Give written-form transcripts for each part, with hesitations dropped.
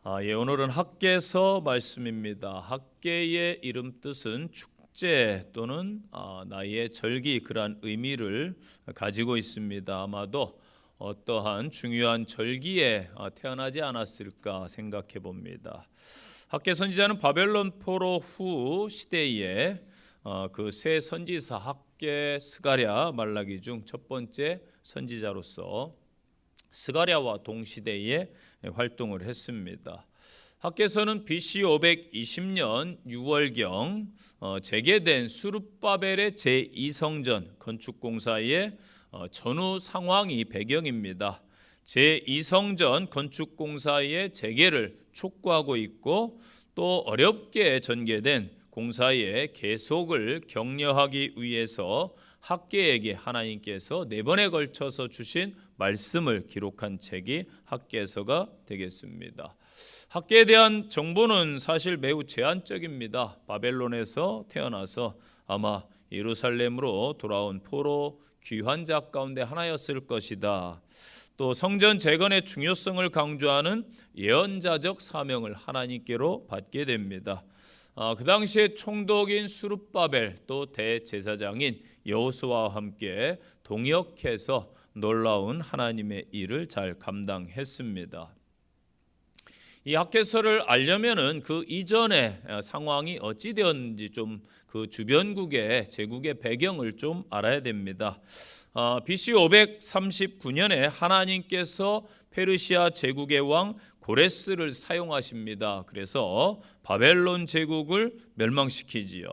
오늘은 학개서 말씀입니다. 학개의 이름 뜻은 축제 또는 나의 절기, 그러한 의미를 가지고 있습니다. 아마도 어떠한 중요한 절기에 태어나지 않았을까 생각해 봅니다. 학개 선지자는 바벨론 포로 후 시대에 그 세 선지사 학개, 스가랴, 말라기 중 첫 번째 선지자로서 스가랴와 동시대에 활동을 했습니다. 학개서는 BC 520년 6월경 재개된 수룹바벨의 제2성전 건축공사의 전후 상황이 배경입니다. 제2성전 건축공사의 재개를 촉구하고 있고, 또 어렵게 전개된 공사의 계속을 격려하기 위해서 학개에게 하나님께서 4번에 걸쳐서 주신 말씀을 기록한 책이 학개서가 되겠습니다. 학개에 대한 정보는 사실 매우 제한적입니다. 바벨론에서 태어나서 아마 예루살렘으로 돌아온 포로 귀환자 가운데 하나였을 것이다. 또 성전 재건의 중요성을 강조하는 예언자적 사명을 하나님께로 받게 됩니다. 그 당시에 총독인 수룹바벨, 또 대제사장인 여호수아와 함께 동역해서 놀라운 하나님의 일을 잘 감당했습니다. 이 학개서를 알려면은 그 이전의 상황이 어찌 되었는지 좀 그 주변국의 제국의 배경을 좀 알아야 됩니다. BC 539년에 하나님께서 페르시아 제국의 왕 고레스를 사용하십니다. 그래서 바벨론 제국을 멸망시키지요.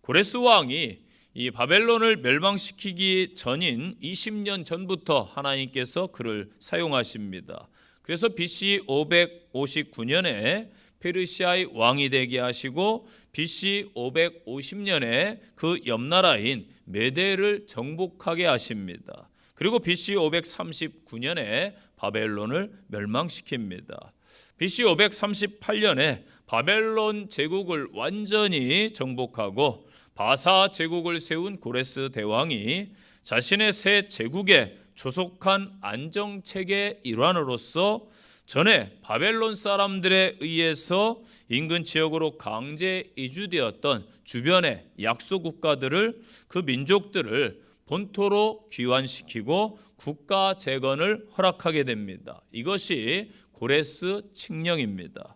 고레스 왕이 이 바벨론을 멸망시키기 전인 20년 전부터 하나님께서 그를 사용하십니다. 그래서 BC 559년에 페르시아의 왕이 되게 하시고 BC 550년에 그 옆나라인 메대를 정복하게 하십니다. 그리고 BC 539년에 바벨론을 멸망시킵니다. BC 538년에 바벨론 제국을 완전히 정복하고 바사 제국을 세운 고레스 대왕이 자신의 새 제국에 조속한 안정체계의 일환으로서 전에 바벨론 사람들에 의해서 인근 지역으로 강제 이주되었던 주변의 약소 국가들을, 그 민족들을 본토로 귀환시키고 국가 재건을 허락하게 됩니다. 이것이 고레스 칙령입니다.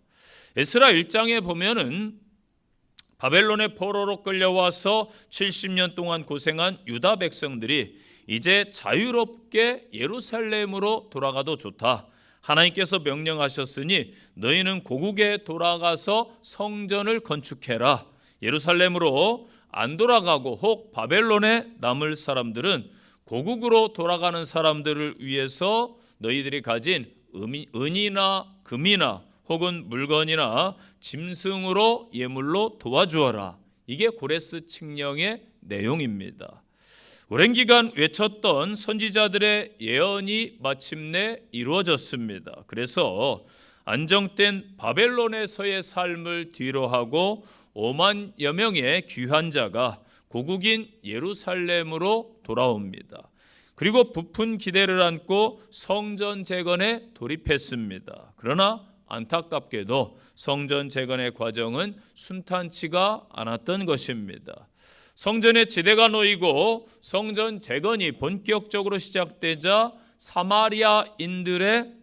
에스라 1장에 보면은 바벨론의 포로로 끌려와서 70년 동안 고생한 유다 백성들이 이제 자유롭게 예루살렘으로 돌아가도 좋다. 하나님께서 명령하셨으니 너희는 고국에 돌아가서 성전을 건축해라. 예루살렘으로 안 돌아가고 혹 바벨론에 남을 사람들은 고국으로 돌아가는 사람들을 위해서 너희들이 가진 은이나 금이나 혹은 물건이나 짐승으로 예물로 도와주어라. 이게 고레스 칙령의 내용입니다. 오랜 기간 외쳤던 선지자들의 예언이 마침내 이루어졌습니다. 그래서 안정된 바벨론에서의 삶을 뒤로하고 5만여 명의 귀환자가 고국인 예루살렘으로 돌아옵니다. 그리고 부푼 기대를 안고 성전 재건에 돌입했습니다. 그러나 안타깝게도 성전 재건의 과정은 순탄치가 않았던 것입니다. 성전의 지대가 놓이고 성전 재건이 본격적으로 시작되자 사마리아인들의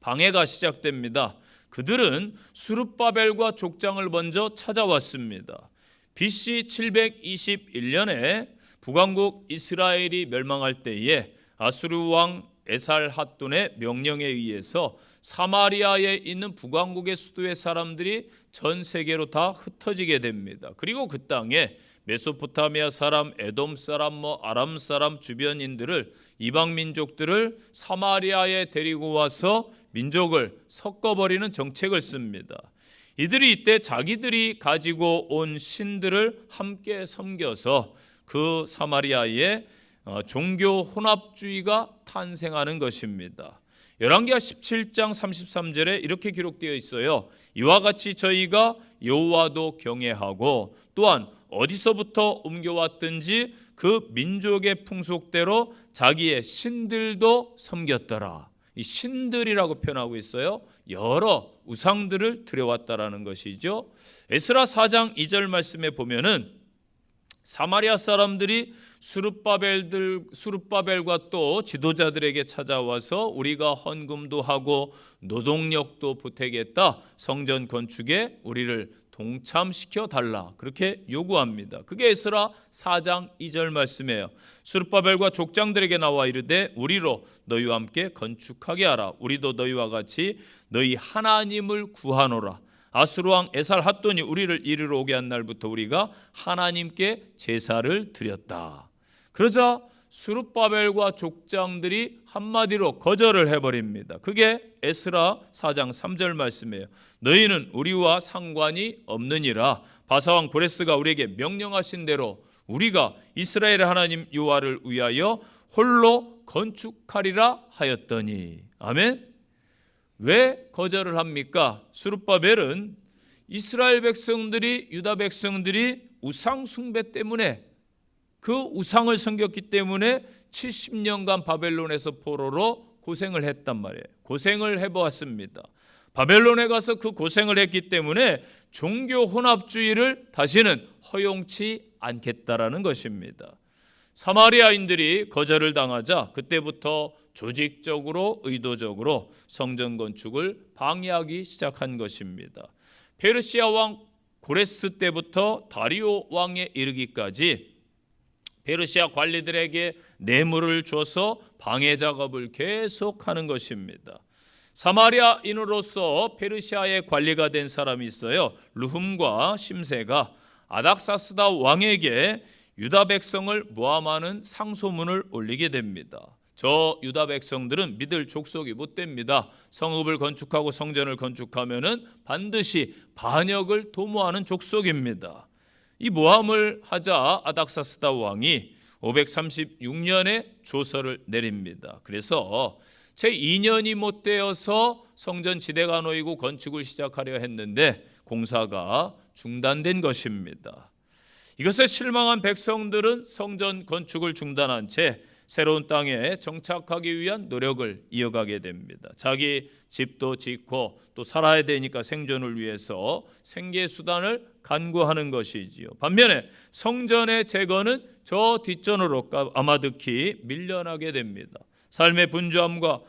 방해가 시작됩니다. 그들은 수룹바벨과 족장을 먼저 찾아왔습니다. BC 721년에 북왕국 이스라엘이 멸망할 때에 아수르 왕 에살핫돈의 명령에 의해서 사마리아에 있는 북왕국의 수도의 사람들이 전 세계로 다 흩어지게 됩니다. 그리고 그 땅에 메소포타미아 사람, 에돔 사람, 아람 사람 주변인들을, 이방 민족들을 사마리아에 데리고 와서 민족을 섞어버리는 정책을 씁니다. 이들이 이때 자기들이 가지고 온 신들을 함께 섬겨서 그 사마리아에 종교 혼합주의가 탄생하는 것입니다. 열왕기하 17장 33절에 이렇게 기록되어 있어요. 이와 같이 저희가 여호와도 경외하고 또한 어디서부터 옮겨왔든지 그 민족의 풍속대로 자기의 신들도 섬겼더라. 이 신들이라고 표현하고 있어요. 여러 우상들을 드려왔다라는 것이죠. 에스라 4장 2절 말씀에 보면은 사마리아 사람들이 수룹바벨과 또 지도자들에게 찾아와서 우리가 헌금도 하고 노동력도 보태겠다, 성전 건축에 우리를 동참시켜 달라, 그렇게 요구합니다. 그게 에스라 4장 2절 말씀이에요. 수룹바벨과 족장들에게 나와 이르되 우리로 너희와 함께 건축하게 하라. 우리도 너희와 같이 너희 하나님을 구하노라. 아수르 왕 에살핫돈이 우리를 이리로 오게 한 날부터 우리가 하나님께 제사를 드렸다. 그러자 수룹바벨과 족장들이 한마디로 거절을 해버립니다. 그게 에스라 4장 3절 말씀이에요. 너희는 우리와 상관이 없느니라. 바사왕 고레스가 우리에게 명령하신 대로 우리가 이스라엘의 하나님 여호와를 위하여 홀로 건축하리라 하였더니. 아멘. 왜 거절을 합니까? 수룹바벨은 이스라엘 백성들이, 유다 백성들이 우상 숭배 때문에, 그 우상을 섬겼기 때문에 70년간 바벨론에서 포로로 고생을 했단 말이에요. 고생을 해보았습니다. 바벨론에 가서 그 고생을 했기 때문에 종교 혼합주의를 다시는 허용치 않겠다라는 것입니다. 사마리아인들이 거절을 당하자 그때부터 조직적으로 의도적으로 성전 건축을 방해하기 시작한 것입니다. 페르시아 왕 고레스 때부터 다리오 왕에 이르기까지 페르시아 관리들에게 뇌물을 줘서 방해 작업을 계속하는 것입니다. 사마리아인으로서 페르시아의 관리가 된 사람이 있어요. 르훔과 심세가 아닥사스다 왕에게 유다 백성을 모함하는 상소문을 올리게 됩니다. 저 유다 백성들은 믿을 족속이 못 됩니다. 성읍을 건축하고 성전을 건축하면은 반드시 반역을 도모하는 족속입니다. 이 모함을 하자 아닥사스다 왕이 536년에 조서를 내립니다. 그래서 채 2년이 못 되어서 성전 지대가 놓이고 건축을 시작하려 했는데 공사가 중단된 것입니다. 이것에 실망한 백성들은 성전 건축을 중단한 채 새로운 땅에 정착하기 위한 노력을 이어가게 됩니다. 자기 집도 짓고 또 살아야 되니까 생존을 위해서 생계 수단을 간구하는 것이지요. 반면에 성전의 재건은 저 뒷전으로 아마득히 밀려나게 됩니다. 삶의 분주함과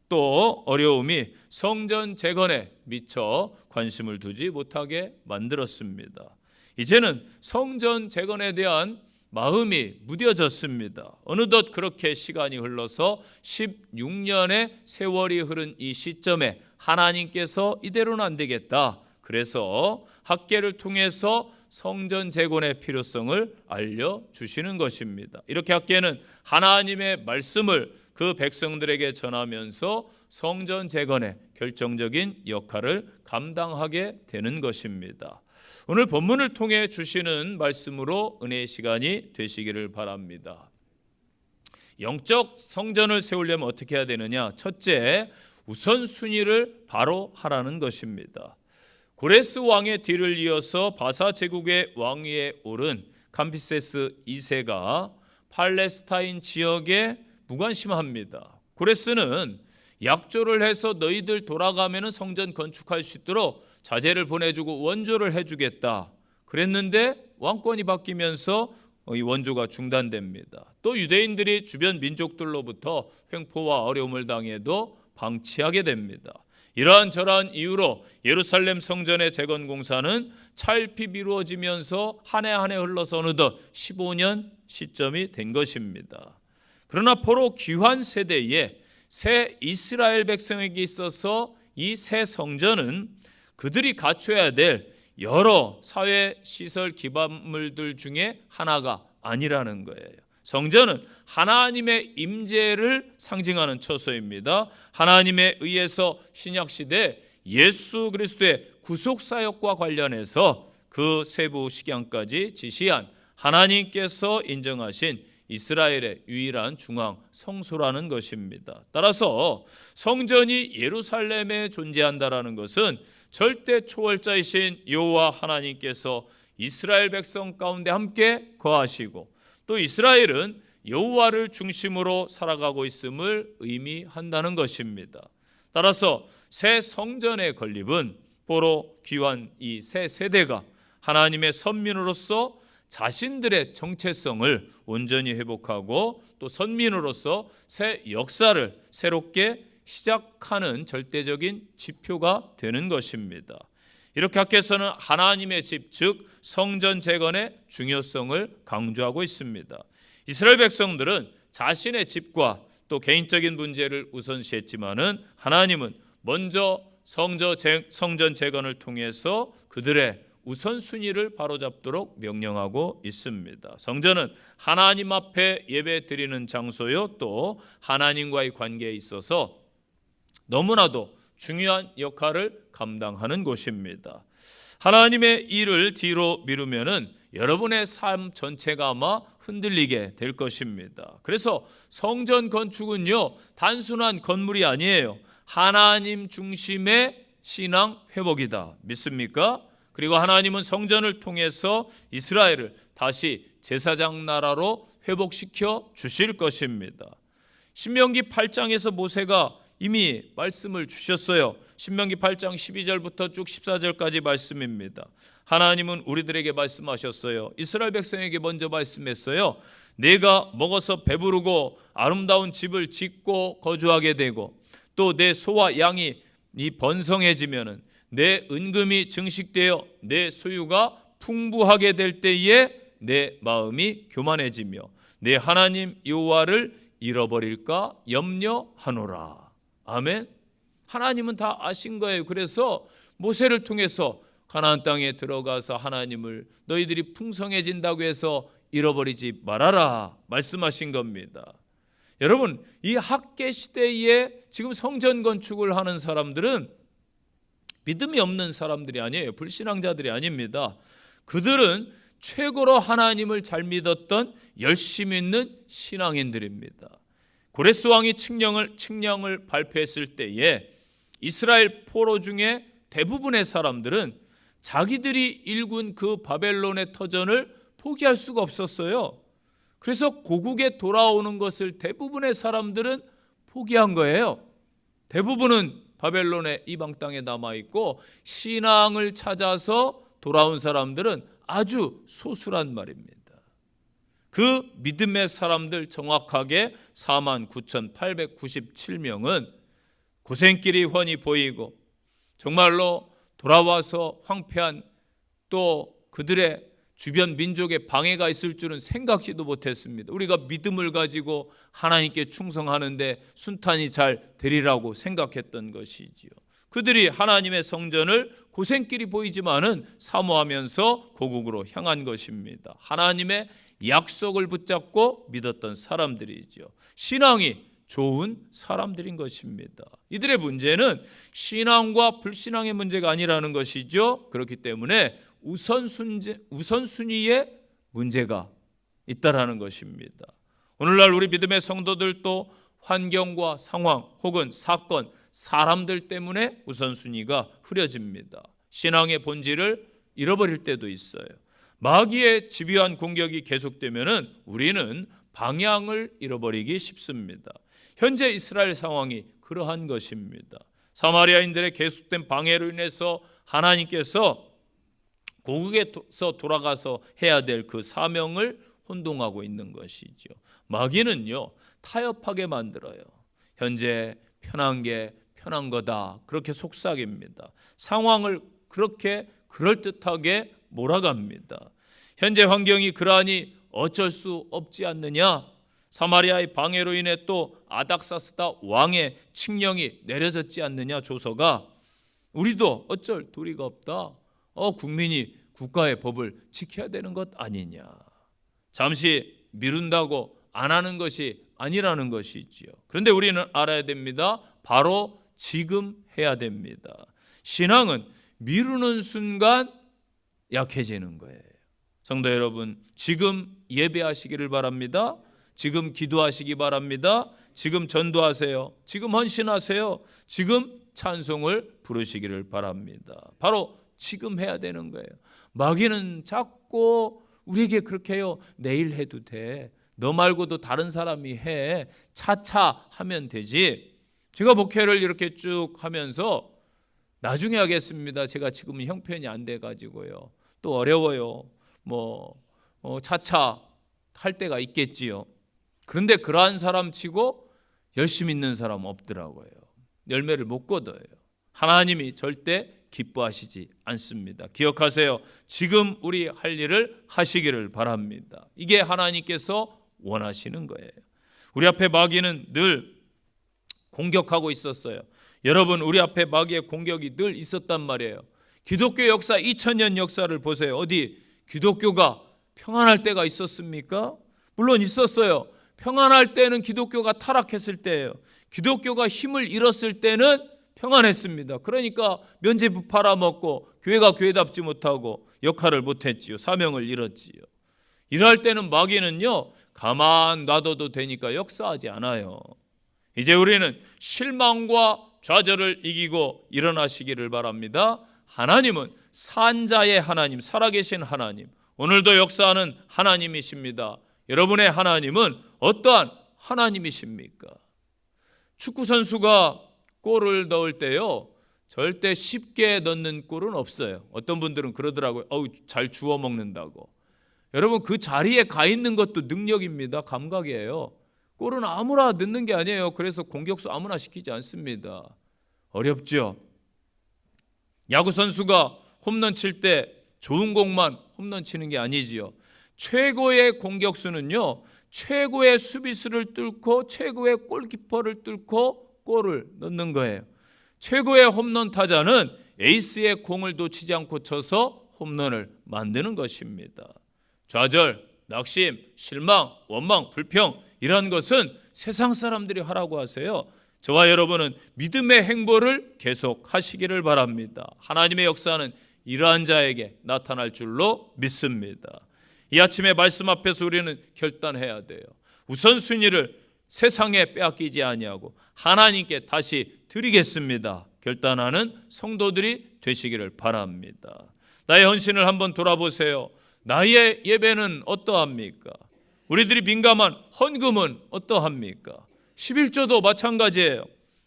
또 어려움이 성전 재건에 미처 관심을 두지 못하게 만들었습니다. 이제는 성전 재건에 대한 마음이 무뎌졌습니다. 어느덧 그렇게 시간이 흘러서 16년의 세월이 흐른 이 시점에 하나님께서 이대로는 안 되겠다. 그래서 학계를 통해서 성전 재건의 필요성을 알려주시는 것입니다. 이렇게 학계는 하나님의 말씀을 그 백성들에게 전하면서 성전 재건의 결정적인 역할을 감당하게 되는 것입니다. 오늘 본문을 통해 주시는 말씀으로 은혜의 시간이 되시기를 바랍니다. 영적 성전을 세우려면 어떻게 해야 되느냐? 첫째, 우선순위를 바로 하라는 것입니다. 고레스 왕의 뒤를 이어서 바사 제국의 왕위에 오른 캄비세스 2세가 팔레스타인 지역에 무관심합니다. 고레스는 약조를 해서 너희들 돌아가면 성전 건축할 수 있도록 자재를 보내주고 원조를 해주겠다 그랬는데 왕권이 바뀌면서 이 원조가 중단됩니다. 또 유대인들이 주변 민족들로부터 횡포와 어려움을 당해도 방치하게 됩니다. 이러한저러한 이유로 예루살렘 성전의 재건 공사는 차일피 미루어지면서 한 해 한 해 흘러서 어느덧 15년 시점이 된 것입니다. 그러나 포로 귀환 세대에 새 이스라엘 백성에게 있어서 이 새 성전은 그들이 갖춰야 될 여러 사회 시설 기반물들 중에 하나가 아니라는 거예요. 성전은 하나님의 임재를 상징하는 처소입니다. 하나님에 의해서 신약 시대 예수 그리스도의 구속 사역과 관련해서 그 세부 식양까지 지시한 하나님께서 인정하신 이스라엘의 유일한 중앙 성소라는 것입니다. 따라서 성전이 예루살렘에 존재한다라는 것은 절대 초월자이신 여호와 하나님께서 이스라엘 백성 가운데 함께 거하시고 또 이스라엘은 여호와를 중심으로 살아가고 있음을 의미한다는 것입니다. 따라서 새 성전의 건립은 보로 귀한 이 새 세대가 하나님의 선민으로서 자신들의 정체성을 온전히 회복하고 또 선민으로서 새 역사를 새롭게 시작하는 절대적인 지표가 되는 것입니다. 이렇게 학교에서는 하나님의 집, 즉 성전 재건의 중요성을 강조하고 있습니다. 이스라엘 백성들은 자신의 집과 또 개인적인 문제를 우선시했지만은 하나님은 먼저 성전 재건을 통해서 그들의 우선순위를 바로잡도록 명령하고 있습니다. 성전은 하나님 앞에 예배 드리는 장소요, 또 하나님과의 관계에 있어서 너무나도 중요한 역할을 감당하는 곳입니다. 하나님의 일을 뒤로 미루면은 여러분의 삶 전체가 아마 흔들리게 될 것입니다. 그래서 성전 건축은요, 단순한 건물이 아니에요. 하나님 중심의 신앙 회복이다. 믿습니까? 그리고 하나님은 성전을 통해서 이스라엘을 다시 제사장 나라로 회복시켜 주실 것입니다. 신명기 8장에서 모세가 이미 말씀을 주셨어요. 신명기 8장 12절부터 쭉 14절까지 말씀입니다. 하나님은 우리들에게 말씀하셨어요. 이스라엘 백성에게 먼저 말씀했어요. 내가 먹어서 배부르고 아름다운 집을 짓고 거주하게 되고 또 내 소와 양이 번성해지면은 내 은금이 증식되어 내 소유가 풍부하게 될 때에 내 마음이 교만해지며 내 하나님 여호와를 잃어버릴까 염려하노라. 아멘. 하나님은 다 아신 거예요. 그래서 모세를 통해서 가나안 땅에 들어가서 하나님을 너희들이 풍성해진다고 해서 잃어버리지 말아라 말씀하신 겁니다. 여러분, 이 학계 시대에 지금 성전 건축을 하는 사람들은 믿음이 없는 사람들이 아니에요. 불신앙자들이 아닙니다. 그들은 최고로 하나님을 잘 믿었던 열심히 있는 신앙인들입니다. 고레스 왕이 칙령을 발표했을 때에 이스라엘 포로 중에 대부분의 사람들은 자기들이 일군 그 바벨론의 터전을 포기할 수가 없었어요. 그래서 고국에 돌아오는 것을 대부분의 사람들은 포기한 거예요. 대부분은 바벨론의 이방 땅에 남아있고 신앙을 찾아서 돌아온 사람들은 아주 소수란 말입니다. 그 믿음의 사람들 정확하게 49,897명은 고생길이 훤히 보이고 정말로 돌아와서 황폐한 또 그들의 주변 민족의 방해가 있을 줄은 생각지도 못했습니다. 우리가 믿음을 가지고 하나님께 충성하는데 순탄히 잘 되리라고 생각했던 것이지요. 그들이 하나님의 성전을 고생길이 보이지만은 사모하면서 고국으로 향한 것입니다. 하나님의 약속을 붙잡고 믿었던 사람들이죠. 신앙이 좋은 사람들인 것입니다. 이들의 문제는 신앙과 불신앙의 문제가 아니라는 것이죠. 그렇기 때문에 우선순위에 문제가 있다라는 것입니다. 오늘날 우리 믿음의 성도들도 환경과 상황 혹은 사건, 사람들 때문에 우선순위가 흐려집니다. 신앙의 본질을 잃어버릴 때도 있어요. 마귀의 집요한 공격이 계속되면은 우리는 방향을 잃어버리기 쉽습니다. 현재 이스라엘 상황이 그러한 것입니다. 사마리아인들의 계속된 방해로 인해서 하나님께서 고국에서 돌아가서 해야 될 그 사명을 혼동하고 있는 것이죠. 마귀는요, 타협하게 만들어요. 현재 편한 게 편한 거다, 그렇게 속삭입니다. 상황을 그렇게 그럴듯하게 몰아갑니다. 현재 환경이 그러하니 어쩔 수 없지 않느냐. 사마리아의 방해로 인해 또 아닥사스다 왕의 칙령이 내려졌지 않느냐. 조서가 우리도 어쩔 도리가 없다. 국민이 국가의 법을 지켜야 되는 것 아니냐. 잠시 미룬다고 안 하는 것이 아니라는 것이지요. 그런데 우리는 알아야 됩니다. 바로 지금 해야 됩니다. 신앙은 미루는 순간 약해지는 거예요. 성도 여러분, 지금 예배하시기를 바랍니다. 지금 기도하시기 바랍니다. 지금 전도하세요. 지금 헌신하세요. 지금 찬송을 부르시기를 바랍니다. 바로 지금 해야 되는 거예요. 마귀는 자꾸 우리에게 그렇게 해요. 내일 해도 돼. 너 말고도 다른 사람이 해. 차차 하면 되지. 제가 목회를 이렇게 쭉 하면서 나중에 하겠습니다. 제가 지금은 형편이 안 돼가지고요. 또 어려워요. 차차 할 때가 있겠지요. 그런데 그러한 사람 치고 열심히 있는 사람 없더라고요. 열매를 못 거둬요. 하나님이 절대 기뻐하시지 않습니다. 기억하세요. 지금 우리 할 일을 하시기를 바랍니다. 이게 하나님께서 원하시는 거예요. 우리 앞에 마귀는 늘 공격하고 있었어요. 여러분, 우리 앞에 마귀의 공격이 늘 있었단 말이에요. 기독교 역사 2000년 역사를 보세요. 어디 기독교가 평안할 때가 있었습니까? 물론 있었어요. 평안할 때는 기독교가 타락했을 때예요. 기독교가 힘을 잃었을 때는 평안했습니다. 그러니까 면죄부 팔아먹고 교회가 교회답지 못하고 역할을 못했지요. 사명을 잃었지요. 이럴 때는 마귀는요, 가만 놔둬도 되니까 역사하지 않아요. 이제 우리는 실망과 좌절을 이기고 일어나시기를 바랍니다. 하나님은 산자의 하나님, 살아계신 하나님, 오늘도 역사하는 하나님이십니다. 여러분의 하나님은 어떠한 하나님이십니까? 축구 선수가 골을 넣을 때요, 절대 쉽게 넣는 골은 없어요. 어떤 분들은 그러더라고요. 잘 주워 먹는다고. 여러분, 그 자리에 가 있는 것도 능력입니다. 감각이에요. 골은 아무나 넣는 게 아니에요. 그래서 공격수 아무나 시키지 않습니다. 어렵죠. 야구 선수가 홈런 칠 때 좋은 공만 홈런 치는 게 아니지요. 최고의 공격수는요, 최고의 수비수를 뚫고 최고의 골키퍼를 뚫고 골을 넣는 거예요. 최고의 홈런 타자는 에이스의 공을 놓치지 않고 쳐서 홈런을 만드는 것입니다. 좌절, 낙심, 실망, 원망, 불평, 이런 것은 세상 사람들이 하라고 하세요. 저와 여러분은 믿음의 행보를 계속 하시기를 바랍니다. 하나님의 역사는 이러한 자에게 나타날 줄로 믿습니다. 이 아침의 말씀 앞에서 우리는 결단해야 돼요. 우선순위를 세상에 빼앗기지 아니하고 하나님께 다시 드리겠습니다. 결단하는 성도들이 되시기를 바랍니다. 나의 헌신을 한번 돌아보세요. 나의 예배는 어떠합니까? 우리들이 민감한 헌금은 어떠합니까? 11조도 마찬가지예요.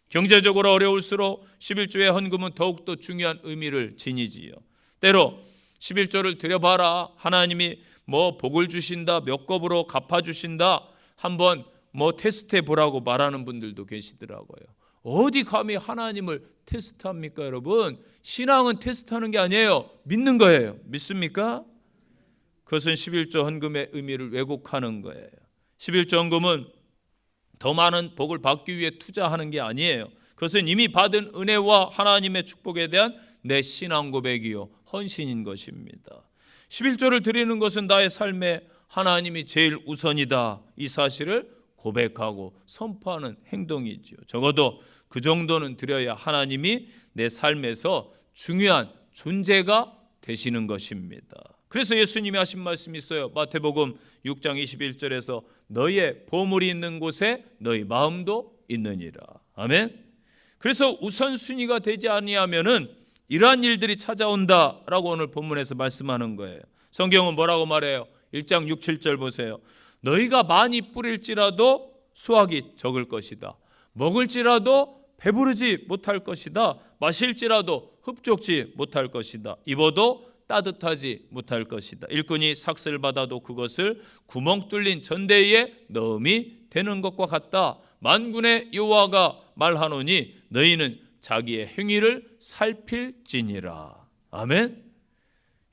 경제적으로 어려울수록 11조의 헌금은 더욱더 중요한 의미를 지니지요. 때로 11조를 드려봐라, 하나님이 복을 주신다, 몇 겁으로 갚아주신다, 한번 테스트해 보라고 말하는 분들도 계시더라고요. 어디 감히 하나님을 테스트합니까, 여러분? 신앙은 테스트하는 게 아니에요. 믿는 거예요. 믿습니까? 그것은 11조 헌금의 의미를 왜곡하는 거예요. 11조 헌금은 더 많은 복을 받기 위해 투자하는 게 아니에요. 그것은 이미 받은 은혜와 하나님의 축복에 대한 내 신앙 고백이요, 헌신인 것입니다. 11조를 드리는 것은 나의 삶에 하나님이 제일 우선이다, 이 사실을 고백하고 선포하는 행동이지요. 적어도 그 정도는 드려야 하나님이 내 삶에서 중요한 존재가 되시는 것입니다. 그래서 예수님이 하신 말씀이 있어요. 마태복음 6장 21절에서 너희의 보물이 있는 곳에 너희 마음도 있느니라. 아멘. 그래서 우선순위가 되지 아니하면은 이러한 일들이 찾아온다라고 오늘 본문에서 말씀하는 거예요. 성경은 뭐라고 말해요? 1장 6, 7절 보세요. 너희가 많이 뿌릴지라도 수확이 적을 것이다. 먹을지라도 배부르지 못할 것이다. 마실지라도 흡족지 못할 것이다. 입어도 따뜻하지 못할 것이다. 일꾼이 삭슬 받아도 그것을 구멍 뚫린 전대에 넣음이 되는 것과 같다. 만군의 여호와가 말하노니 너희는 자기의 행위를 살필지니라. 아멘.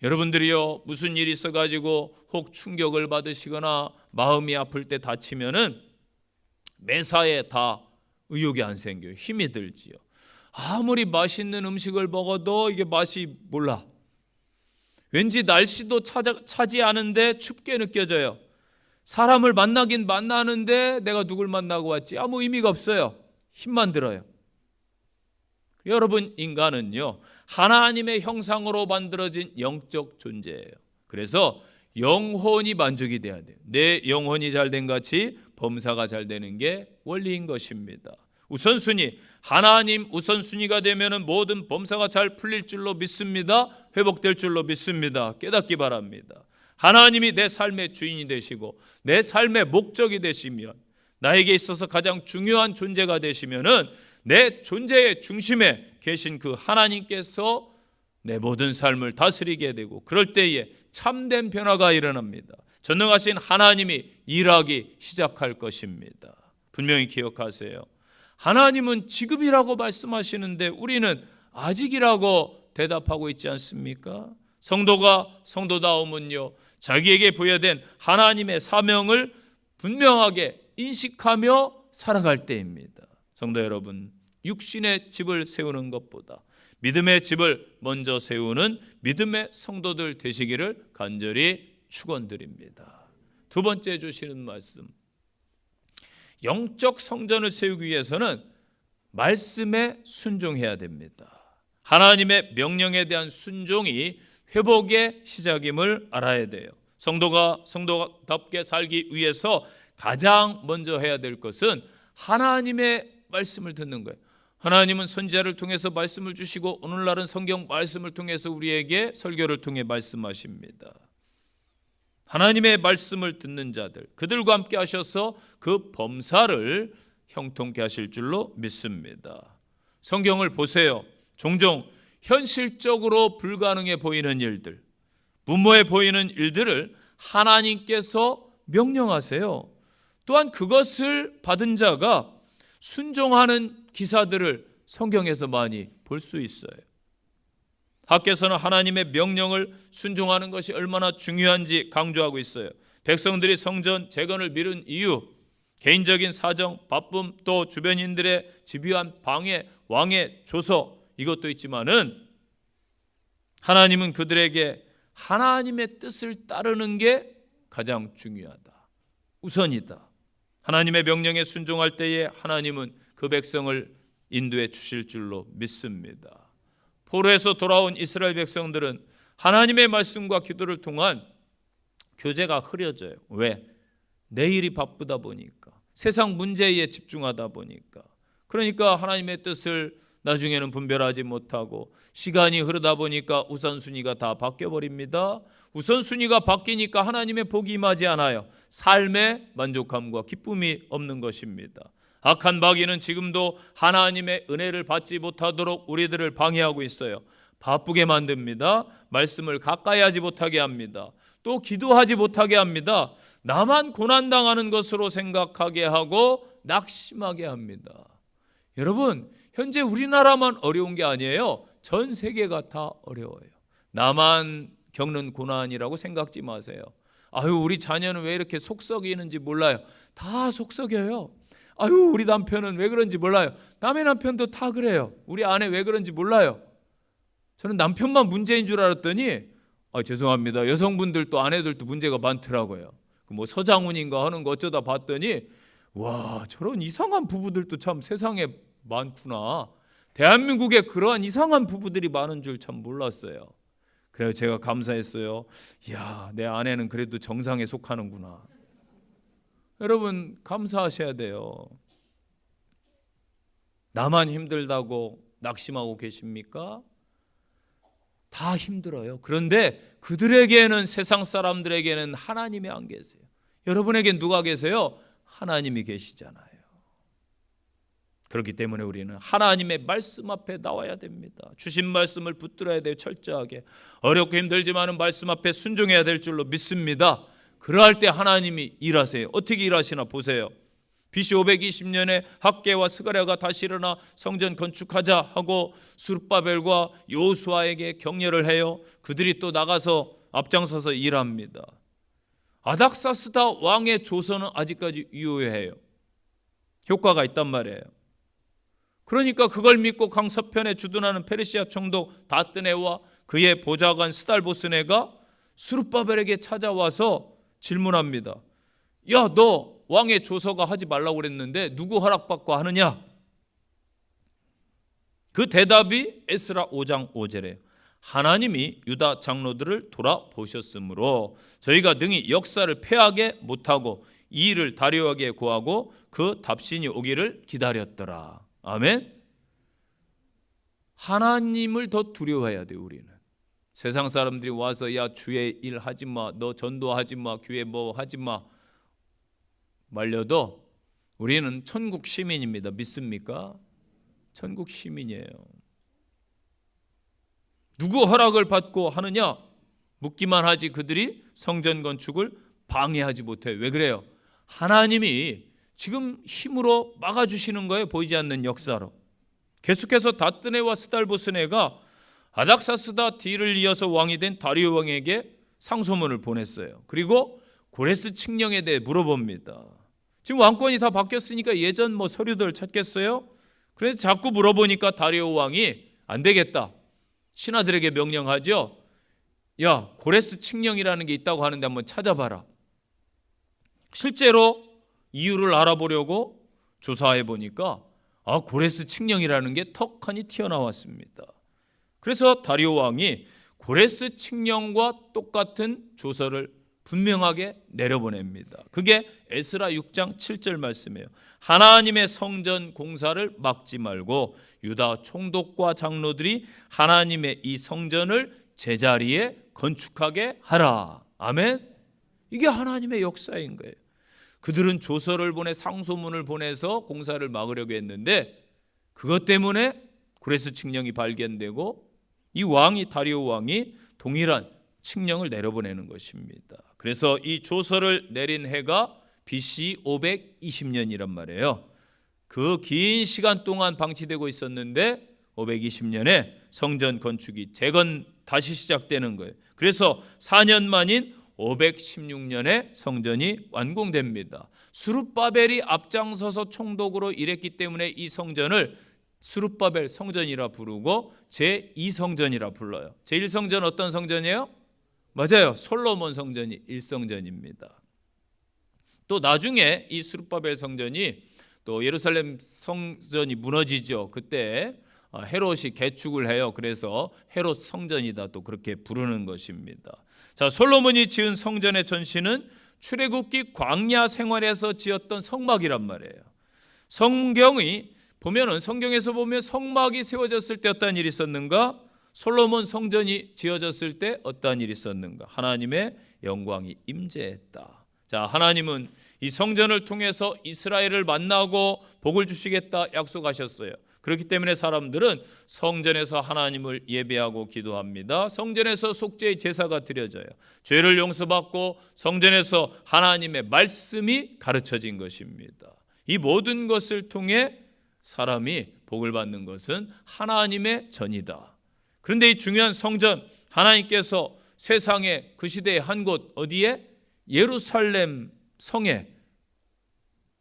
여러분들이요, 무슨 일이 있어가지고 혹 충격을 받으시거나 마음이 아플 때 다치면은 매사에 다 의욕이 안 생겨요. 힘이 들지요. 아무리 맛있는 음식을 먹어도 이게 맛이 몰라. 왠지 날씨도 차지 않은데 춥게 느껴져요. 사람을 만나긴 만나는데 내가 누굴 만나고 왔지? 아무 의미가 없어요. 힘만 들어요. 여러분, 인간은요, 하나님의 형상으로 만들어진 영적 존재예요. 그래서 영혼이 만족이 돼야 돼요. 내 영혼이 잘된 같이 범사가 잘 되는 게 원리인 것입니다. 우선순위, 하나님 우선순위가 되면 모든 범사가 잘 풀릴 줄로 믿습니다. 회복될 줄로 믿습니다. 깨닫기 바랍니다. 하나님이 내 삶의 주인이 되시고 내 삶의 목적이 되시면, 나에게 있어서 가장 중요한 존재가 되시면은 내 존재의 중심에 계신 그 하나님께서 내 모든 삶을 다스리게 되고, 그럴 때에 참된 변화가 일어납니다. 전능하신 하나님이 일하기 시작할 것입니다. 분명히 기억하세요. 하나님은 지금이라고 말씀하시는데 우리는 아직이라고 대답하고 있지 않습니까? 성도가 성도다움은요, 자기에게 부여된 하나님의 사명을 분명하게 인식하며 살아갈 때입니다. 성도 여러분, 육신의 집을 세우는 것보다 믿음의 집을 먼저 세우는 믿음의 성도들 되시기를 간절히 축원드립니다. 두 번째 주시는 말씀, 영적 성전을 세우기 위해서는 말씀에 순종해야 됩니다. 하나님의 명령에 대한 순종이 회복의 시작임을 알아야 돼요. 성도가 성도답게 살기 위해서 가장 먼저 해야 될 것은 하나님의 말씀을 듣는 거예요. 하나님은 선지자를 통해서 말씀을 주시고 오늘날은 성경 말씀을 통해서 우리에게 설교를 통해 말씀하십니다. 하나님의 말씀을 듣는 자들, 그들과 함께 하셔서 그 범사를 형통케 하실 줄로 믿습니다. 성경을 보세요. 종종 현실적으로 불가능해 보이는 일들, 무모해 보이는 일들을 하나님께서 명령하세요. 또한 그것을 받은 자가 순종하는 기사들을 성경에서 많이 볼 수 있어요. 학께서는 하나님의 명령을 순종하는 것이 얼마나 중요한지 강조하고 있어요. 백성들이 성전 재건을 미룬 이유, 개인적인 사정, 바쁨, 또 주변인들의 집요한 방해, 왕의 조서, 이것도 있지만은 하나님은 그들에게 하나님의 뜻을 따르는 게 가장 중요하다, 우선이다. 하나님의 명령에 순종할 때에 하나님은 그 백성을 인도해 주실 줄로 믿습니다. 포로에서 돌아온 이스라엘 백성들은 하나님의 말씀과 기도를 통한 교제가 흐려져요. 왜? 내일이 바쁘다 보니까, 세상 문제에 집중하다 보니까. 그러니까 하나님의 뜻을 나중에는 분별하지 못하고 시간이 흐르다 보니까 우선순위가 다 바뀌어버립니다. 우선순위가 바뀌니까 하나님의 복이 임하지 않아요. 삶의 만족함과 기쁨이 없는 것입니다. 악한 마귀는 지금도 하나님의 은혜를 받지 못하도록 우리들을 방해하고 있어요. 바쁘게 만듭니다. 말씀을 가까이 하지 못하게 합니다. 또 기도하지 못하게 합니다. 나만 고난당하는 것으로 생각하게 하고 낙심하게 합니다. 여러분, 현재 우리나라만 어려운 게 아니에요. 전 세계가 다 어려워요. 나만 겪는 고난이라고 생각지 마세요. 아유, 우리 자녀는 왜 이렇게 속썩이는지 몰라요. 다 속썩여요. 아유, 우리 남편은 왜 그런지 몰라요. 남의 남편도 다 그래요. 우리 아내 왜 그런지 몰라요. 저는 남편만 문제인 줄 알았더니 죄송합니다, 여성분들도 아내들도 문제가 많더라고요. 뭐 서장훈인가 하는 거 어쩌다 봤더니 와, 저런 이상한 부부들도 참 세상에 많구나. 대한민국에 그러한 이상한 부부들이 많은 줄 참 몰랐어요. 그래서 제가 감사했어요. 이야, 내 아내는 그래도 정상에 속하는구나. 여러분, 감사하셔야 돼요. 나만 힘들다고 낙심하고 계십니까? 다 힘들어요. 그런데 그들에게는, 세상 사람들에게는 하나님이 안 계세요. 여러분에겐 누가 계세요? 하나님이 계시잖아요. 그렇기 때문에 우리는 하나님의 말씀 앞에 나와야 됩니다. 주신 말씀을 붙들어야 돼요. 철저하게. 어렵고 힘들지만은 말씀 앞에 순종해야 될 줄로 믿습니다. 그러할 때 하나님이 일하세요. 어떻게 일하시나 보세요. BC 520년에 학개와 스가랴가 다시 일어나 성전 건축하자 하고 스룹바벨과 여호수아에게 격려를 해요. 그들이 또 나가서 앞장서서 일합니다. 아닥사스다 왕의 조서는 아직까지 유효해요. 효과가 있단 말이에요. 그러니까 그걸 믿고 강서편에 주둔하는 페르시아 총독 다뜨네와 그의 보좌관 스달보스네가 스룹바벨에게 찾아와서 질문합니다. 야, 너 왕의 조서가 하지 말라고 그랬는데 누구 허락받고 하느냐? 그 대답이 에스라 5장 5절에 하나님이 유다 장로들을 돌아보셨으므로 저희가 능히 역사를 패하게 못하고 이 일을 다려하게 고하고 그 답신이 오기를 기다렸더라. 아멘. 하나님을 더 두려워해야 돼요. 우리는 세상 사람들이 와서 야 주의 일 하지 마, 너 전도하지 마, 교회 뭐 하지 마 말려도 우리는 천국 시민입니다. 믿습니까? 천국 시민이에요. 누구 허락을 받고 하느냐? 묻기만 하지 그들이 성전 건축을 방해하지 못해요. 왜 그래요? 하나님이 지금 힘으로 막아주시는 거예요. 보이지 않는 역사로. 계속해서 다뜨네와 스달보스네가 아닥사스다 D를 이어서 왕이 된 다리오 왕에게 상소문을 보냈어요. 그리고 고레스 칙령에 대해 물어봅니다. 지금 왕권이 다 바뀌었으니까 예전 뭐 서류들 찾겠어요? 그래서 자꾸 물어보니까 다리오 왕이 안 되겠다. 신하들에게 명령하죠. 야, 고레스 칙령이라는 게 있다고 하는데 한번 찾아봐라. 실제로 이유를 알아보려고 조사해 보니까 고레스 칙령이라는 게 턱하니 튀어나왔습니다. 그래서 다리오 왕이 고레스 칙령과 똑같은 조서를 분명하게 내려보냅니다. 그게 에스라 6장 7절 말씀이에요. 하나님의 성전 공사를 막지 말고 유다 총독과 장로들이 하나님의 이 성전을 제자리에 건축하게 하라. 아멘. 이게 하나님의 역사인 거예요. 그들은 조서를 보내 상소문을 보내서 공사를 막으려고 했는데 그것 때문에 고레스 칙령이 발견되고 이 왕이 다리오 왕이 동일한 칙령을 내려보내는 것입니다. 그래서 이 조서를 내린 해가 BC 520년이란 말이에요. 그 긴 시간 동안 방치되고 있었는데 520년에 성전 건축이 다시 시작되는 거예요. 그래서 4년 만인 516년에 성전이 완공됩니다. 스룹바벨이 앞장서서 총독으로 일했기 때문에 이 성전을 스룹바벨 성전이라 부르고 제2성전이라 불러요. 제1성전 어떤 성전이에요? 맞아요. 솔로몬 성전이 1성전입니다. 또 나중에 이 스룹바벨 성전이 또 예루살렘 성전이 무너지죠. 그때 헤롯이 개축을 해요. 그래서 헤롯 성전이다 또 그렇게 부르는 것입니다. 자, 솔로몬이 지은 성전의 전신은 출애굽기 광야 생활에서 지었던 성막이란 말이에요. 성경에서 보면 성막이 세워졌을 때 어떤 일이 있었는가? 솔로몬 성전이 지어졌을 때 어떠한 일이 있었는가? 하나님의 영광이 임재했다. 자, 하나님은 이 성전을 통해서 이스라엘을 만나고 복을 주시겠다 약속하셨어요. 그렇기 때문에 사람들은 성전에서 하나님을 예배하고 기도합니다. 성전에서 속죄의 제사가 드려져요. 죄를 용서받고 성전에서 하나님의 말씀이 가르쳐진 것입니다. 이 모든 것을 통해 사람이 복을 받는 것은 하나님의 전이다. 그런데 이 중요한 성전, 하나님께서 세상에 그 시대의 한 곳 어디에? 예루살렘 성에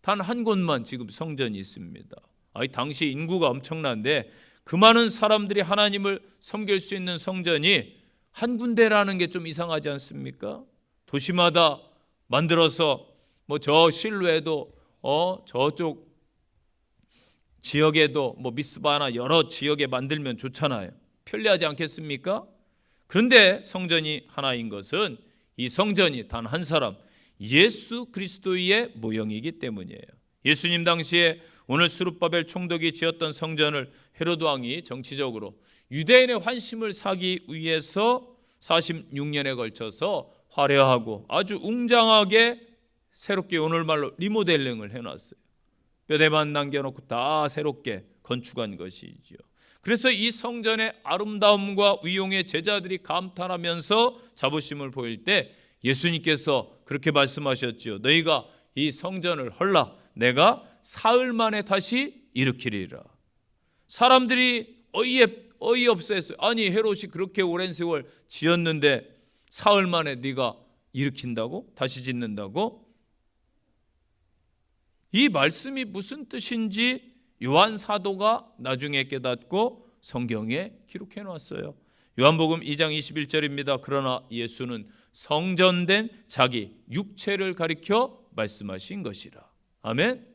단 한 곳만 지금 성전이 있습니다. 당시 인구가 엄청난데 그 많은 사람들이 하나님을 섬길 수 있는 성전이 한 군데라는 게 좀 이상하지 않습니까? 도시마다 만들어서 저 실로에도 저쪽 지역에도 미스바나 여러 지역에 만들면 좋잖아요. 편리하지 않겠습니까? 그런데 성전이 하나인 것은 이 성전이 단 한 사람 예수 그리스도의 모형이기 때문이에요. 예수님 당시에 오늘 스룹바벨 총독이 지었던 성전을 헤로드 왕이 정치적으로 유대인의 환심을 사기 위해서 46년에 걸쳐서 화려하고 아주 웅장하게 새롭게 오늘말로 리모델링을 해놨어요. 뼈대만 남겨놓고 다 새롭게 건축한 것이죠. 그래서 이 성전의 아름다움과 위용에 제자들이 감탄하면서 자부심을 보일 때 예수님께서 그렇게 말씀하셨죠. 너희가 이 성전을 헐라 내가 사흘 만에 다시 일으키리라. 사람들이 어이없어 했어요. 아니 헤롯이 그렇게 오랜 세월 지었는데 사흘 만에 네가 일으킨다고? 다시 짓는다고? 이 말씀이 무슨 뜻인지 요한 사도가 나중에 깨닫고 성경에 기록해 놨어요. 요한복음 2장 21절입니다. 그러나 예수는 성전된 자기 육체를 가리켜 말씀하신 것이라. 아멘.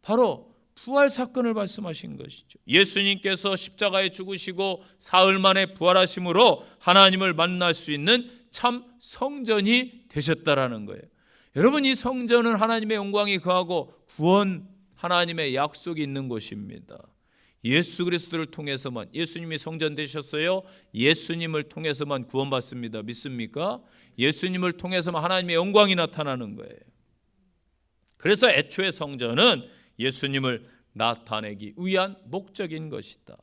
바로 부활 사건을 말씀하신 것이죠. 예수님께서 십자가에 죽으시고 사흘 만에 부활하심으로 하나님을 만날 수 있는 참 성전이 되셨다라는 거예요. 여러분, 이 성전은 하나님의 영광이 거하고 구원 하나님의 약속이 있는 곳입니다. 예수 그리스도를 통해서만, 예수님이 성전 되셨어요. 예수님을 통해서만 구원받습니다. 믿습니까? 예수님을 통해서만 하나님의 영광이 나타나는 거예요. 그래서 애초에 성전은 예수님을 나타내기 위한 목적인 것이다.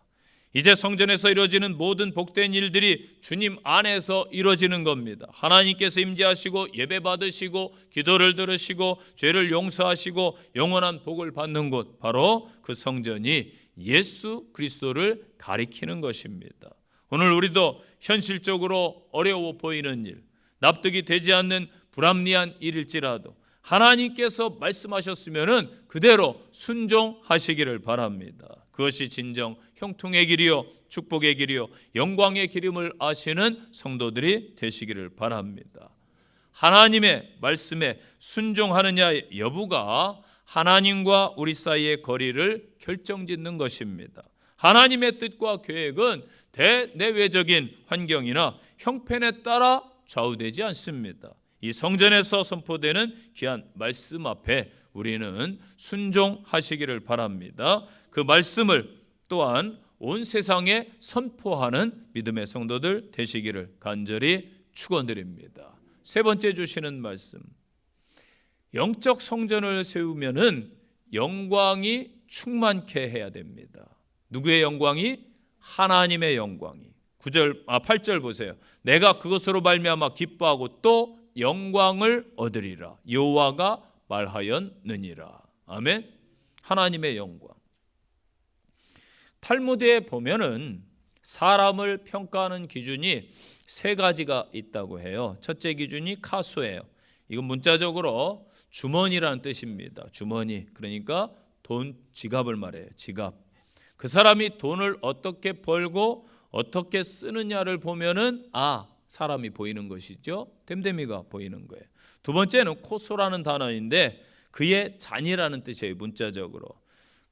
이제 성전에서 이루어지는 모든 복된 일들이 주님 안에서 이루어지는 겁니다. 하나님께서 임재하시고 예배 받으시고 기도를 들으시고 죄를 용서하시고 영원한 복을 받는 곳, 바로 그 성전이 예수 그리스도를 가리키는 것입니다. 오늘 우리도 현실적으로 어려워 보이는 일, 납득이 되지 않는 불합리한 일일지라도 하나님께서 말씀하셨으면 그대로 순종하시기를 바랍니다. 그것이 진정 형통의 길이요 축복의 길이요 영광의 길임을 아시는 성도들이 되시기를 바랍니다. 하나님의 말씀에 순종하느냐 여부가 하나님과 우리 사이의 거리를 결정짓는 것입니다. 하나님의 뜻과 계획은 대내외적인 환경이나 형편에 따라 좌우되지 않습니다. 이 성전에서 선포되는 귀한 말씀 앞에 우리는 순종하시기를 바랍니다. 그 말씀을 또한 온 세상에 선포하는 믿음의 성도들 되시기를 간절히 축원드립니다. 세 번째 주시는 말씀, 영적 성전을 세우면은 영광이 충만케 해야 됩니다. 누구의 영광이? 하나님의 영광이. 8절 보세요. 내가 그것으로 말미암아 기뻐하고 또 영광을 얻으리라. 여호와가 말하였느니라. 아멘. 하나님의 영광. 탈무드에 보면은 사람을 평가하는 기준이 세 가지가 있다고 해요. 첫째 기준이 카소예요. 이건 문자적으로 주머니라는 뜻입니다. 주머니. 그러니까 돈, 지갑을 말해요. 지갑. 그 사람이 돈을 어떻게 벌고 어떻게 쓰느냐를 보면은 사람이 보이는 것이죠. 됨됨이가 보이는 거예요. 두 번째는 코소라는 단어인데 그의 잔이라는 뜻이에요. 문자적으로.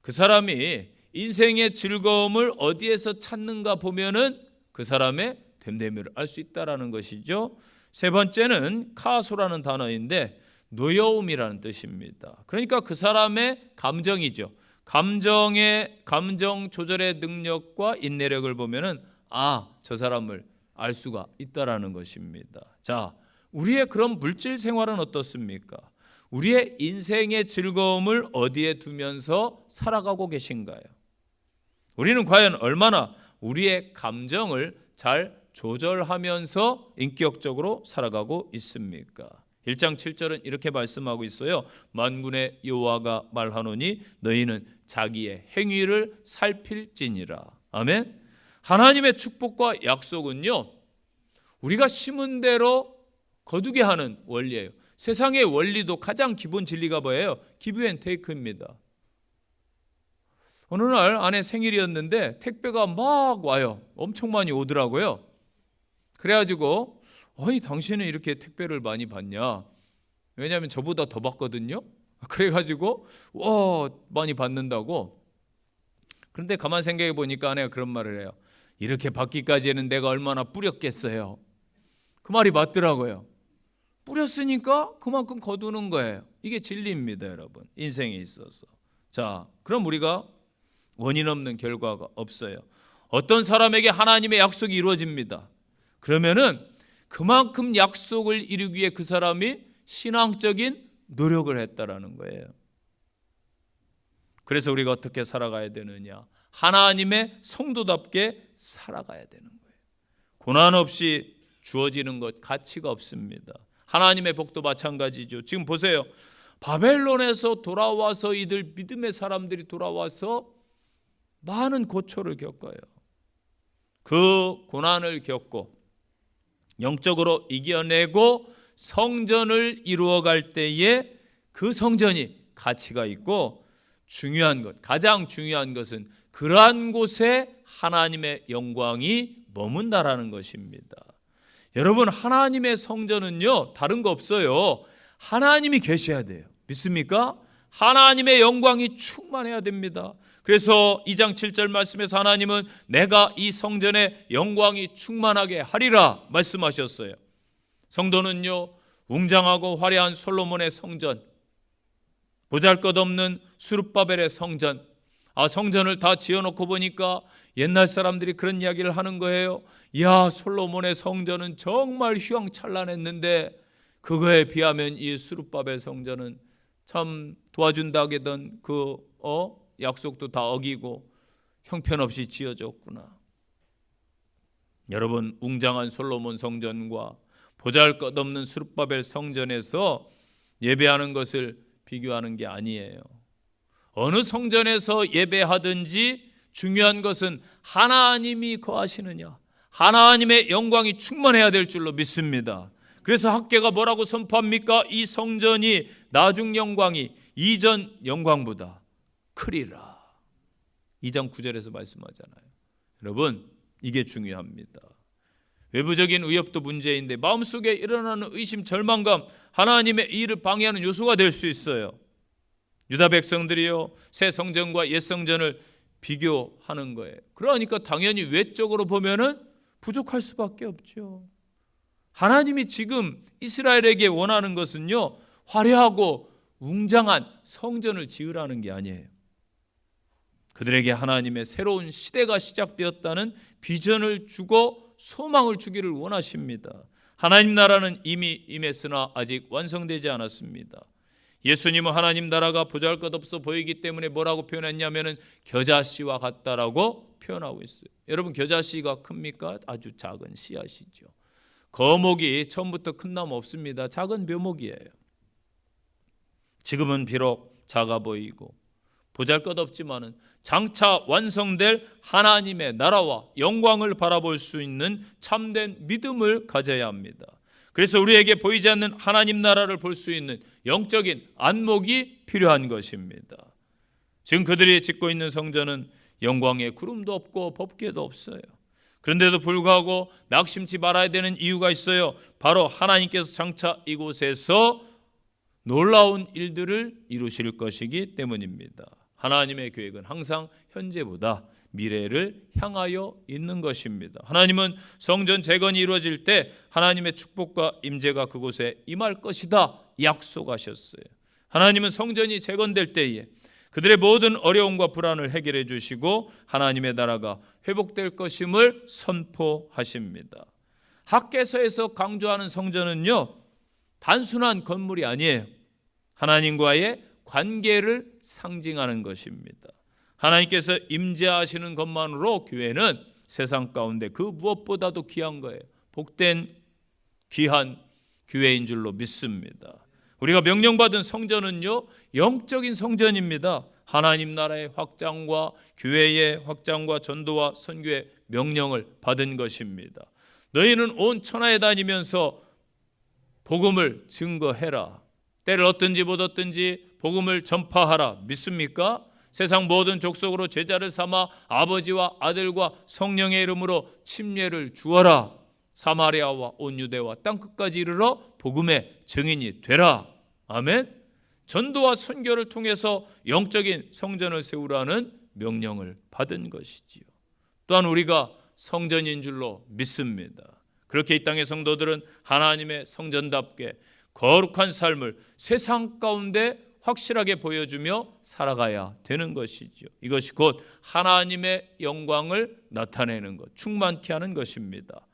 그 사람이 인생의 즐거움을 어디에서 찾는가 보면은 그 사람의 됨됨이를 알 수 있다라는 것이죠. 세 번째는 카소라는 단어인데 노여움이라는 뜻입니다. 그러니까 그 사람의 감정이죠. 감정 조절의 능력과 인내력을 보면은 저 사람을 알 수가 있다라는 것입니다. 자, 우리의 그런 물질 생활은 어떻습니까? 우리의 인생의 즐거움을 어디에 두면서 살아가고 계신가요? 우리는 과연 얼마나 우리의 감정을 잘 조절하면서 인격적으로 살아가고 있습니까? 1장 7절은 이렇게 말씀하고 있어요. 만군의 여호와가 말하노니 너희는 자기의 행위를 살필지니라. 아멘. 하나님의 축복과 약속은요, 우리가 심은 대로 거두게 하는 원리예요. 세상의 원리도 가장 기본 진리가 뭐예요? 기브 앤 테이크입니다. 어느 날 아내 생일이었는데 택배가 막 와요. 엄청 많이 오더라고요. 그래가지고 당신은 이렇게 택배를 많이 받냐? 왜냐하면 저보다 더 받거든요. 그래가지고 많이 받는다고. 그런데 가만 생각해 보니까 아내가 그런 말을 해요. 이렇게 받기까지는 내가 얼마나 뿌렸겠어요. 그 말이 맞더라고요. 뿌렸으니까 그만큼 거두는 거예요. 이게 진리입니다, 여러분. 인생에 있어서. 자, 그럼 우리가 원인 없는 결과가 없어요. 어떤 사람에게 하나님의 약속이 이루어집니다. 그러면은 그만큼 약속을 이루기 위해 그 사람이 신앙적인 노력을 했다라는 거예요. 그래서 우리가 어떻게 살아가야 되느냐? 하나님의 성도답게 살아가야 되는 거예요. 고난 없이 주어지는 것 가치가 없습니다. 하나님의 복도 마찬가지죠. 지금 보세요. 바벨론에서 돌아와서 이들 믿음의 사람들이 돌아와서 많은 고초를 겪어요. 그 고난을 겪고 영적으로 이겨내고 성전을 이루어갈 때에 그 성전이 가치가 있고 중요한 것, 가장 중요한 것은 그러한 곳에 하나님의 영광이 머문다라는 것입니다. 여러분, 하나님의 성전은요, 다른 거 없어요. 하나님이 계셔야 돼요. 믿습니까? 하나님의 영광이 충만해야 됩니다. 그래서 2장 7절 말씀에서 하나님은 내가 이 성전에 영광이 충만하게 하리라 말씀하셨어요. 성도는요, 웅장하고 화려한 솔로몬의 성전, 보잘것없는 수룹바벨의 성전, 성전을 다 지어놓고 보니까 옛날 사람들이 그런 이야기를 하는 거예요. 야, 솔로몬의 성전은 정말 휘황찬란했는데 그거에 비하면 이 스룹바벨 성전은 참 도와준다게던 그 약속도 다 어기고 형편없이 지어졌구나. 여러분, 웅장한 솔로몬 성전과 보잘것없는 스룹바벨 성전에서 예배하는 것을 비교하는 게 아니에요. 어느 성전에서 예배하든지 중요한 것은 하나님이 거하시느냐, 하나님의 영광이 충만해야 될 줄로 믿습니다. 그래서 학개가 뭐라고 선포합니까? 이 성전이 나중 영광이 이전 영광보다 크리라. 2장 9절에서 말씀하잖아요. 여러분, 이게 중요합니다. 외부적인 위협도 문제인데 마음속에 일어나는 의심, 절망감, 하나님의 일을 방해하는 요소가 될 수 있어요. 유다 백성들이요, 새 성전과 옛 성전을 비교하는 거예요. 그러니까 당연히 외적으로 보면은 부족할 수밖에 없죠. 하나님이 지금 이스라엘에게 원하는 것은요, 화려하고 웅장한 성전을 지으라는 게 아니에요. 그들에게 하나님의 새로운 시대가 시작되었다는 비전을 주고 소망을 주기를 원하십니다. 하나님 나라는 이미 임했으나 아직 완성되지 않았습니다. 예수님은 하나님 나라가 보잘것없어 보이기 때문에 뭐라고 표현했냐면은 겨자씨와 같다라고 표현하고 있어요. 여러분, 겨자씨가 큽니까? 아주 작은 씨앗이죠. 거목이 처음부터 큰 나무 없습니다. 작은 묘목이에요. 지금은 비록 작아 보이고 보잘것없지만은 장차 완성될 하나님의 나라와 영광을 바라볼 수 있는 참된 믿음을 가져야 합니다. 그래서 우리에게 보이지 않는 하나님 나라를 볼 수 있는 영적인 안목이 필요한 것입니다. 지금 그들이 짓고 있는 성전은 영광에 구름도 없고 법궤도 없어요. 그런데도 불구하고 낙심치 말아야 되는 이유가 있어요. 바로 하나님께서 장차 이곳에서 놀라운 일들을 이루실 것이기 때문입니다. 하나님의 계획은 항상 현재보다 미래를 향하여 있는 것입니다. 하나님은 성전 재건이 이루어질 때 하나님의 축복과 임재가 그곳에 임할 것이다 약속하셨어요. 하나님은 성전이 재건될 때에 그들의 모든 어려움과 불안을 해결해 주시고 하나님의 나라가 회복될 것임을 선포하십니다. 학개서에서 강조하는 성전은요, 단순한 건물이 아니에요. 하나님과의 관계를 상징하는 것입니다. 하나님께서 임재하시는 것만으로 교회는 세상 가운데 그 무엇보다도 귀한 거예요. 복된 귀한 교회인 줄로 믿습니다. 우리가 명령받은 성전은요, 영적인 성전입니다. 하나님 나라의 확장과 교회의 확장과 전도와 선교의 명령을 받은 것입니다. 너희는 온 천하에 다니면서 복음을 증거해라. 때를 얻든지 못 얻든지 복음을 전파하라. 믿습니까? 세상 모든 족속으로 제자를 삼아 아버지와 아들과 성령의 이름으로 침례를 주어라. 사마리아와 온 유대와 땅끝까지 이르러 복음의 증인이 되라. 아멘. 전도와 선교를 통해서 영적인 성전을 세우라는 명령을 받은 것이지요. 또한 우리가 성전인 줄로 믿습니다. 그렇게 이 땅의 성도들은 하나님의 성전답게 거룩한 삶을 세상 가운데 확실하게 보여주며 살아가야 되는 것이죠. 이것이 곧 하나님의 영광을 나타내는 것, 충만케 하는 것입니다.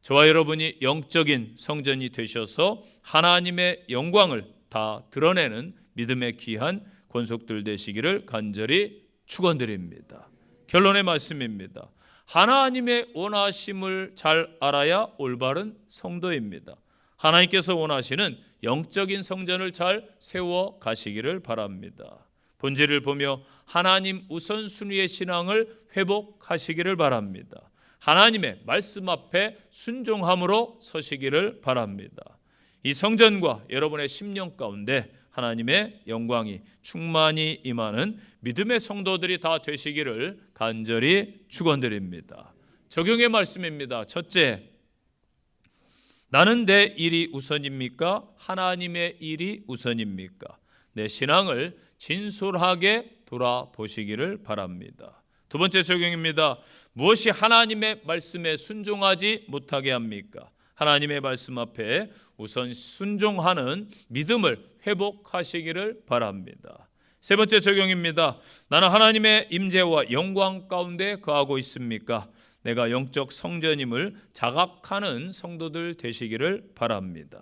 저와 여러분이 영적인 성전이 되셔서 하나님의 영광을 다 드러내는 믿음의 귀한 권속들 되시기를 간절히 축원드립니다. 결론의 말씀입니다. 하나님의 원하심을 잘 알아야 올바른 성도입니다. 하나님께서 원하시는 영적인 성전을 잘 세워 가시기를 바랍니다. 본질을 보며 하나님 우선순위의 신앙을 회복하시기를 바랍니다. 하나님의 말씀 앞에 순종함으로 서시기를 바랍니다. 이 성전과 여러분의 심령 가운데 하나님의 영광이 충만히 임하는 믿음의 성도들이 다 되시기를 간절히 축원드립니다. 적용의 말씀입니다. 첫째, 나는 내 일이 우선입니까? 하나님의 일이 우선입니까? 내 신앙을 진솔하게 돌아보시기를 바랍니다. 두 번째 적용입니다. 무엇이 하나님의 말씀에 순종하지 못하게 합니까? 하나님의 말씀 앞에 우선 순종하는 믿음을 회복하시기를 바랍니다. 세 번째 적용입니다. 나는 하나님의 임재와 영광 가운데 거하고 있습니까? 내가 영적 성전임을 자각하는 성도들 되시기를 바랍니다.